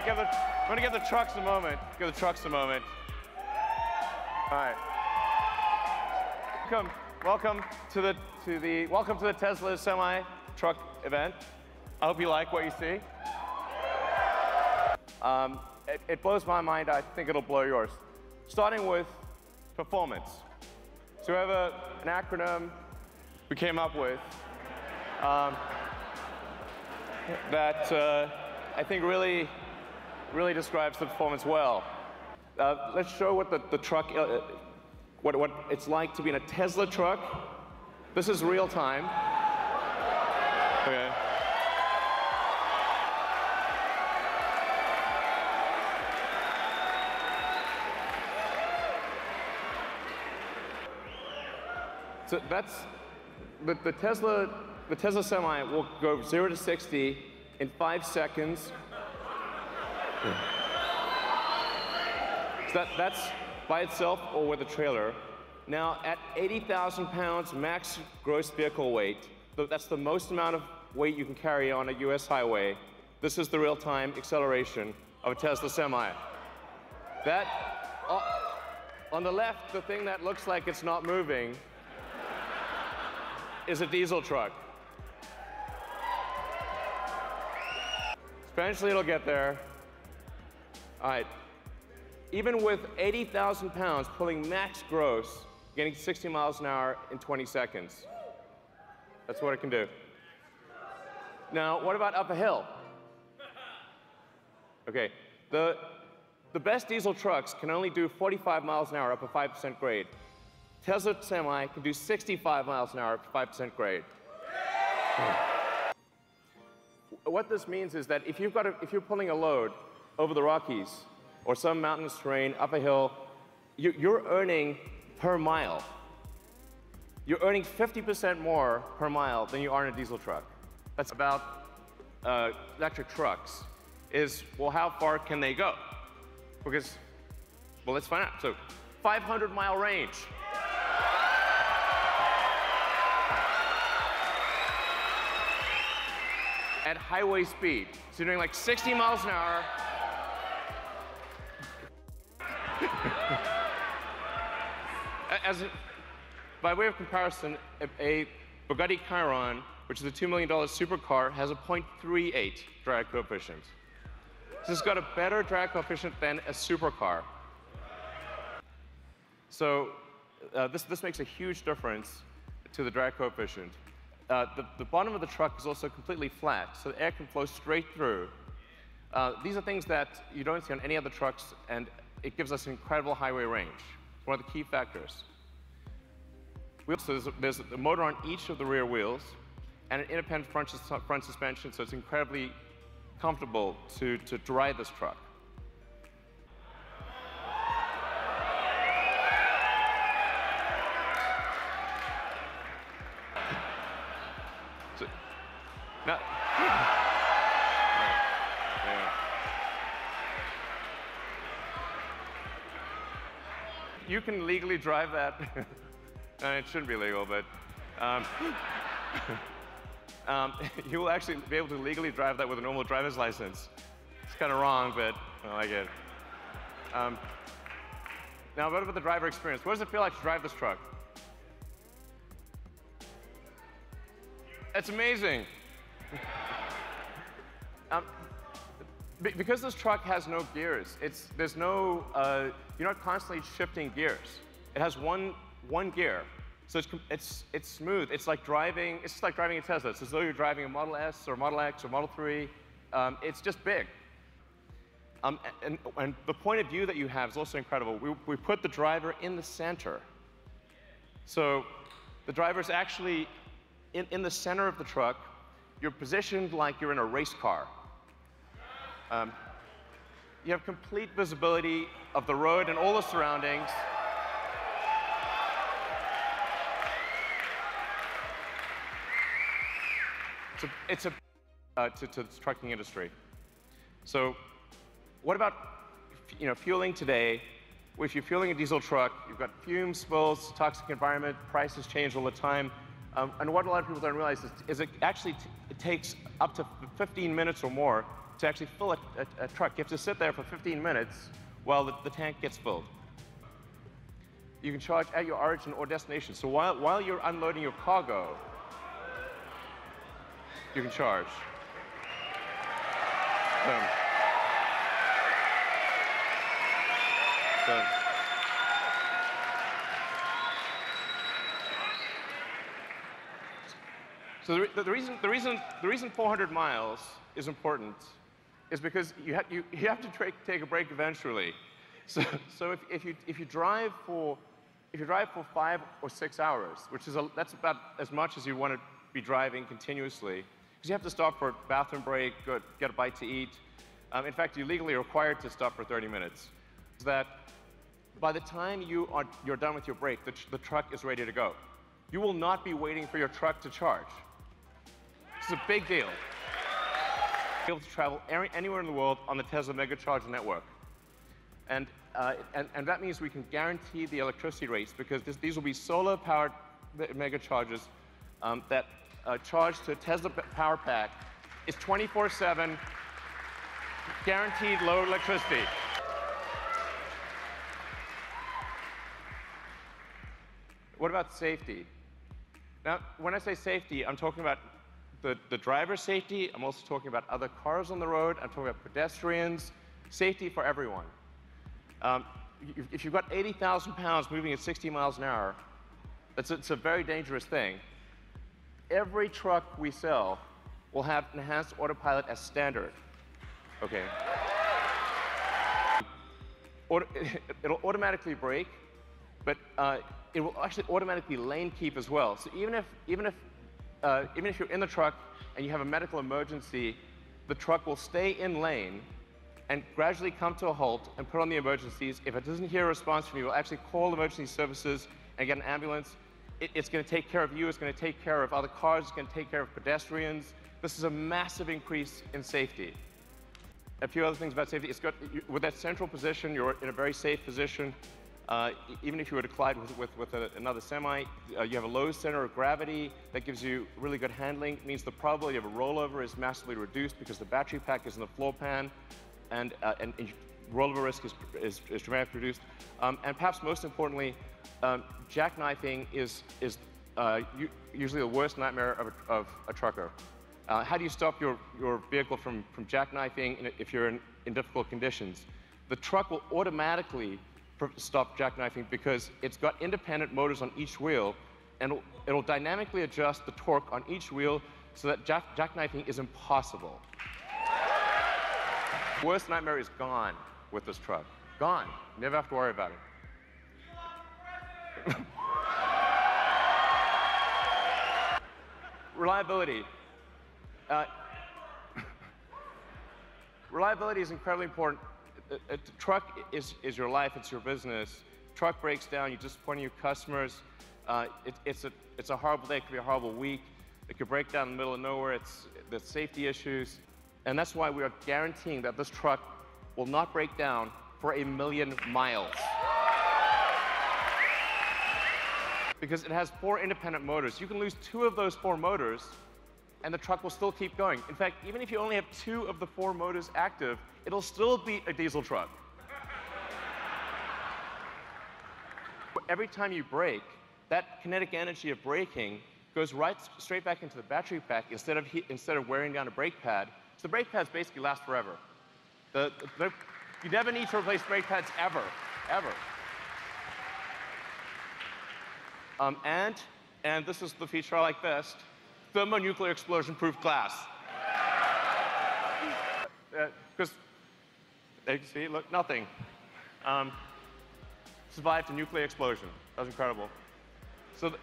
I'm gonna give the trucks a moment. Give the trucks a moment. All right. Welcome to the Tesla semi truck event. I hope you like what you see. It blows my mind. I think it'll blow yours. Starting with performance. So we have an acronym we came up with that I think really describes the performance well. Let's show what the truck, what it's like to be in a Tesla truck. This is real time. Okay. So that's the Tesla Semi will go 0 to 60 in 5 seconds. So that's by itself or with a trailer. Now at 80,000 pounds max gross vehicle weight, that's the most amount of weight you can carry on a US highway. This is the real-time acceleration of a Tesla Semi. That, on the left, the thing that looks like it's not moving is a diesel truck. Eventually it'll get there. All right. Even with 80,000 pounds pulling max gross, getting 60 miles an hour in 20 seconds. That's what it can do. Now, what about up a hill? Okay, the best diesel trucks can only do 45 miles an hour up a 5% grade. Tesla Semi can do 65 miles an hour at 5% grade. What this means is that if you're pulling a load over the Rockies or some mountainous terrain up a hill, you're earning per mile. You're earning 50% more per mile than you are in a diesel truck. That's about electric trucks. Well, how far can they go? Because, well, let's find out. So, 500-mile range. At highway speed. So you're doing like 60 miles an hour. By way of comparison, a Bugatti Chiron, which is a $2 million supercar, has a 0.38 drag coefficient. So it's got a better drag coefficient than a supercar. So this makes a huge difference to the drag coefficient. The bottom of the truck is also completely flat, so the air can flow straight through. These are things that you don't see on any other trucks, and it gives us incredible highway range. It's one of the key factors. There's a motor on each of the rear wheels, and an independent front suspension, so it's incredibly comfortable to drive this truck. Now, you can legally drive that. It shouldn't be legal, but you will actually be able to legally drive that with a normal driver's license. It's kind of wrong, but I like it. Now, what about the driver experience? What does it feel like to drive this truck? It's amazing. Because this truck has no gears, you're not constantly shifting gears. It has one gear, so it's smooth. It's like driving a Tesla. It's as though you're driving a Model S or Model X or Model 3. It's just big. And the point of view that you have is also incredible. We put the driver in the center, so the driver's actually in the center of the truck. You're positioned like you're in a race car. You have complete visibility of the road and all the surroundings. It's to the trucking industry. So, what about fueling today? If you're fueling a diesel truck, you've got fumes, spills, toxic environment, prices change all the time. And what a lot of people don't realize is it actually it takes up to 15 minutes or more to actually fill a truck. You have to sit there for 15 minutes while the tank gets filled. You can charge at your origin or destination. So while you're unloading your cargo, you can charge. Boom. Boom. So the reason 400 miles is important is because you have to take a break eventually. So if you drive for 5 or 6 hours, that's about as much as you want to be driving continuously, because you have to stop for a bathroom break, get a bite to eat. In fact, you're legally required to stop for 30 minutes. So that by the time you're done with your break, the truck is ready to go. You will not be waiting for your truck to charge. It's a big deal. Be able to travel anywhere in the world on the Tesla Megacharger network. And that means we can guarantee the electricity rates, because these will be solar-powered megachargers that charge to a Tesla power pack. It's 24/7, guaranteed low electricity. What about safety? Now, when I say safety, I'm talking about the driver's safety. I'm also talking about other cars on the road. I'm talking about pedestrians, safety for everyone. If you've got 80,000 pounds moving at 60 miles an hour, it's a very dangerous thing. Every truck we sell will have enhanced autopilot as standard. Okay. It'll automatically brake, but it will actually automatically lane keep as well. So even if you're in the truck and you have a medical emergency, the truck will stay in lane and gradually come to a halt and put on the emergencies. If it doesn't hear a response from you, it will actually call emergency services and get an ambulance. It's going to take care of you. It's going to take care of other cars. It's going to take care of pedestrians. This is a massive increase in safety. A few other things about safety. With that central position, you're in a very safe position. Even if you were to collide with another semi, you have a low center of gravity that gives you really good handling. It means the probability of a rollover is massively reduced because the battery pack is in the floor pan, and rollover risk is dramatically reduced. And perhaps most importantly, jackknifing is usually the worst nightmare of a trucker. How do you stop your vehicle from jackknifing if you're in difficult conditions? The truck will automatically stop jackknifing because it's got independent motors on each wheel, and it'll dynamically adjust the torque on each wheel so that jackknifing is impossible. The worst nightmare is gone with this truck. Gone. You never have to worry about it. Reliability. Reliability is incredibly important. A truck is your life, it's your business. Truck breaks down, you disappoint your customers. It's a horrible day, it could be a horrible week. It could break down in the middle of nowhere, there's safety issues. And that's why we are guaranteeing that this truck will not break down for 1,000,000 miles. Because it has 4 independent motors. You can lose 2 of those 4 motors, and the truck will still keep going. In fact, even if you only have 2 of the 4 motors active, it'll still be a diesel truck. Every time you brake, that kinetic energy of braking goes straight back into the battery pack instead of wearing down a brake pad. So the brake pads basically last forever. You never need to replace brake pads ever, ever. And this is the feature I like best: thermonuclear explosion-proof glass. Because you can see, look, nothing. Survived a nuclear explosion. That was incredible. So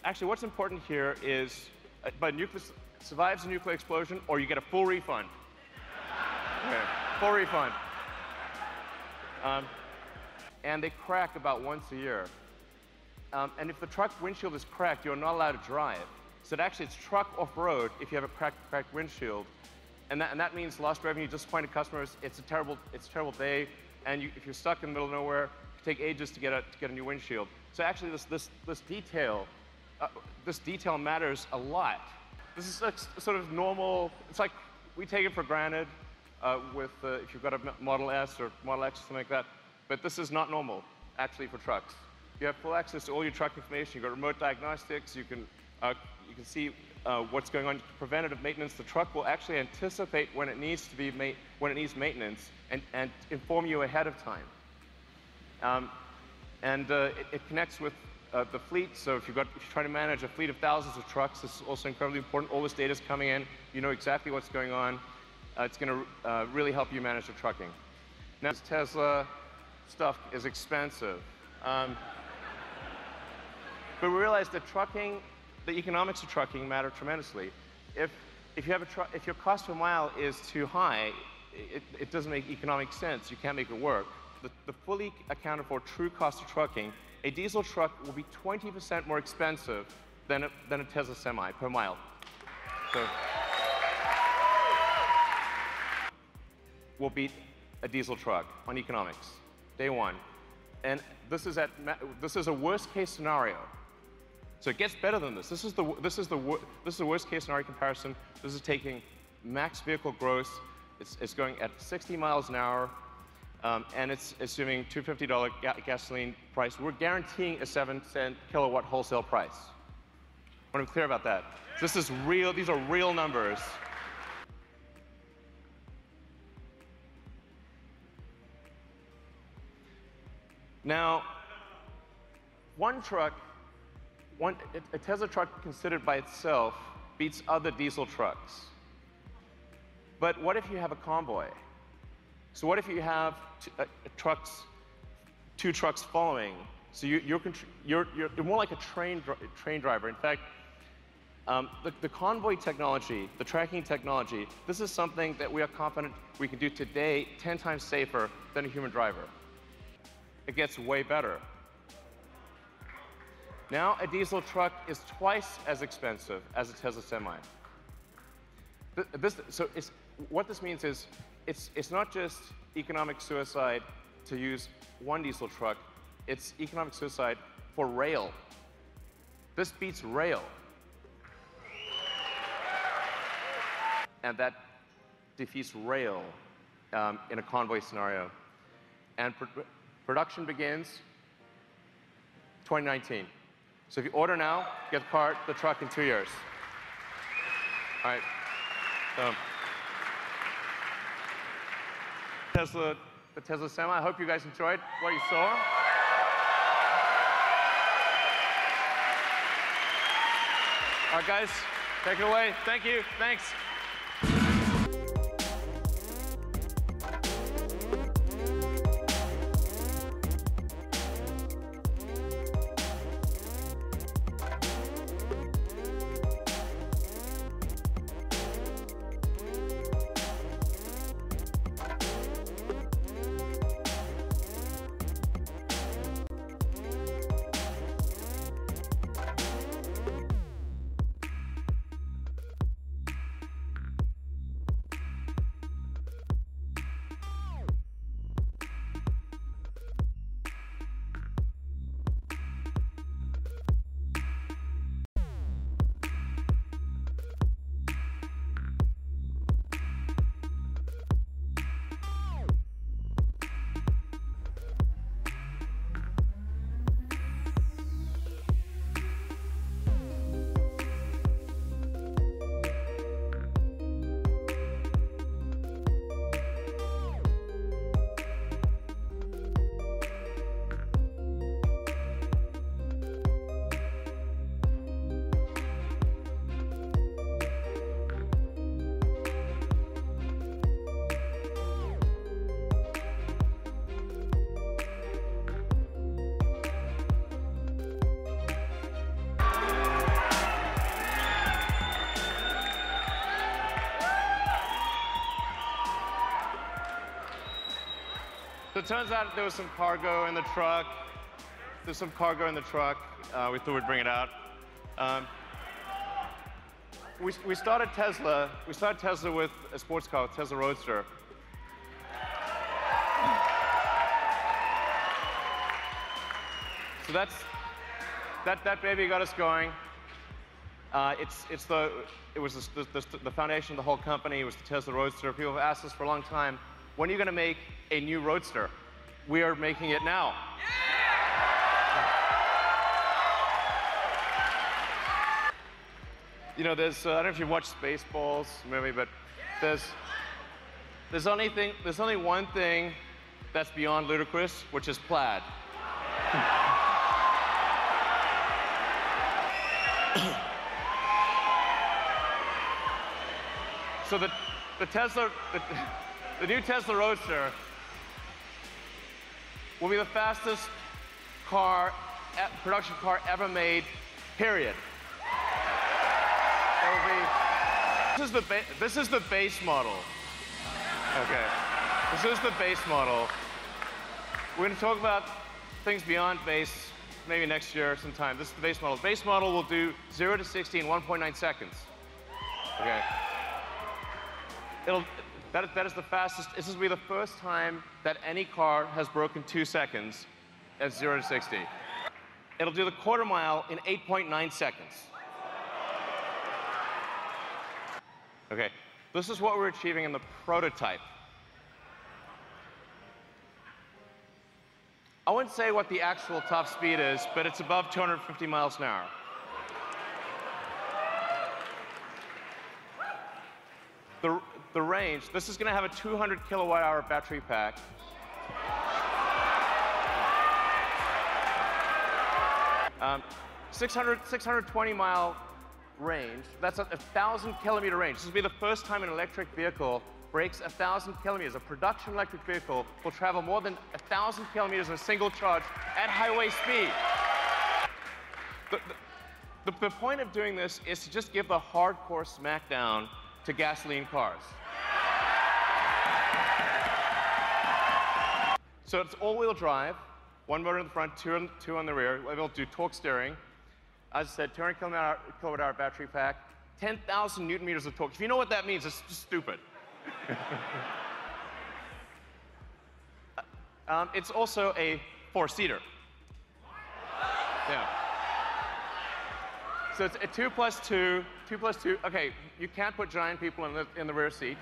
actually, what's important here is, survives a nuclear explosion, or you get a full refund. Okay, full refund. And they crack about once a year. And if the truck windshield is cracked, you're not allowed to drive. So actually, it's truck off-road if you have a cracked windshield. And that means lost revenue, disappointed customers. It's a terrible day. And if you're stuck in the middle of nowhere, it can take ages to get a new windshield. So actually, this detail matters a lot. This is sort of normal. It's like we take it for granted if you've got a Model S or Model X or something like that, but this is not normal, actually, for trucks. You have full access to all your truck information. You've got remote diagnostics. You can see what's going on. Preventative maintenance. The truck will actually anticipate when it needs maintenance and inform you ahead of time. It connects with the fleet. So if you're trying to manage a fleet of thousands of trucks, this is also incredibly important. All this data is coming in. You know exactly what's going on. It's going to really help you manage the trucking. Now, this Tesla stuff is expensive. But we realize that the economics of trucking matter tremendously. If your cost per mile is too high, it doesn't make economic sense. You can't make it work. The fully accounted for true cost of trucking, a diesel truck will be 20% more expensive than a Tesla Semi per mile. So we'll beat a diesel truck on economics, day one. And this is a worst case scenario. So it gets better than this. This is the worst case scenario comparison. This is taking max vehicle gross. It's going at 60 miles an hour, and it's assuming $250 gasoline price. We're guaranteeing a 7-cent kilowatt wholesale price. I want to be clear about that. This is real. These are real numbers. Now, a Tesla truck considered by itself beats other diesel trucks. But what if you have a convoy? So what if you have two trucks following? So you're more like a train driver. In fact, the convoy technology, the tracking technology, this is something that we are confident we can do today 10 times safer than a human driver. It gets way better. Now a diesel truck is twice as expensive as a Tesla Semi. What this means is it's not just economic suicide to use one diesel truck, it's economic suicide for rail. This beats rail. And that defeats rail in a convoy scenario. And production begins 2019. So if you order now, get the truck in 2 years. All right. The Tesla Semi. I hope you guys enjoyed what you saw. All right, guys, take it away. Thank you. Thanks. So it turns out there was some cargo in the truck. There's some cargo in the truck. We thought we'd bring it out. We started Tesla with a sports car, Tesla Roadster. So that baby got us going. It was the foundation of the whole company. It was the Tesla Roadster. People have asked us for a long time, when are you going to make a new Roadster? We are making it now. You know, I don't know if you've watched Spaceballs movie, but there's only one thing that's beyond ludicrous, which is plaid. So the new Tesla Roadster will be the fastest production car ever made, period. This is the base model. Okay, this is the base model. We're going to talk about things beyond base maybe next year sometime. This is the base model. The base model will do 0 to 60 in 1.9 seconds. Okay. That is the fastest. This will be the first time that any car has broken 2 seconds at 0 to 60. It'll do the quarter mile in 8.9 seconds. Okay, this is what we're achieving in the prototype. I wouldn't say what the actual top speed is, but it's above 250 miles an hour. The range, this is going to have a 200 kilowatt-hour battery pack. Um, 620-mile range. That's a 1,000-kilometer range. This will be the first time an electric vehicle breaks 1,000 kilometers. A production electric vehicle will travel more than 1,000 kilometers in a single charge at highway speed. The point of doing this is to just give the hardcore smackdown to gasoline cars. So it's all-wheel drive, one motor in the front, two on the rear. We'll do torque steering. As I said, 200 kilowatt-hour battery pack, 10,000 newton meters of torque. If you know what that means, it's just stupid. It's also a 4-seater. Yeah. So it's a 2 plus 2, 2 plus 2. Okay, you can't put giant people in the rear seat.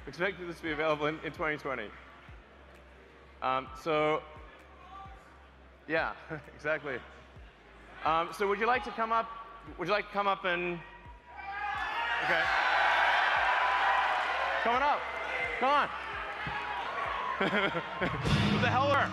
Expected this to be available in 2020. So, yeah, exactly. So would you like to come up? Would you like to come up and? Okay. Coming up. Come on. What the hell are?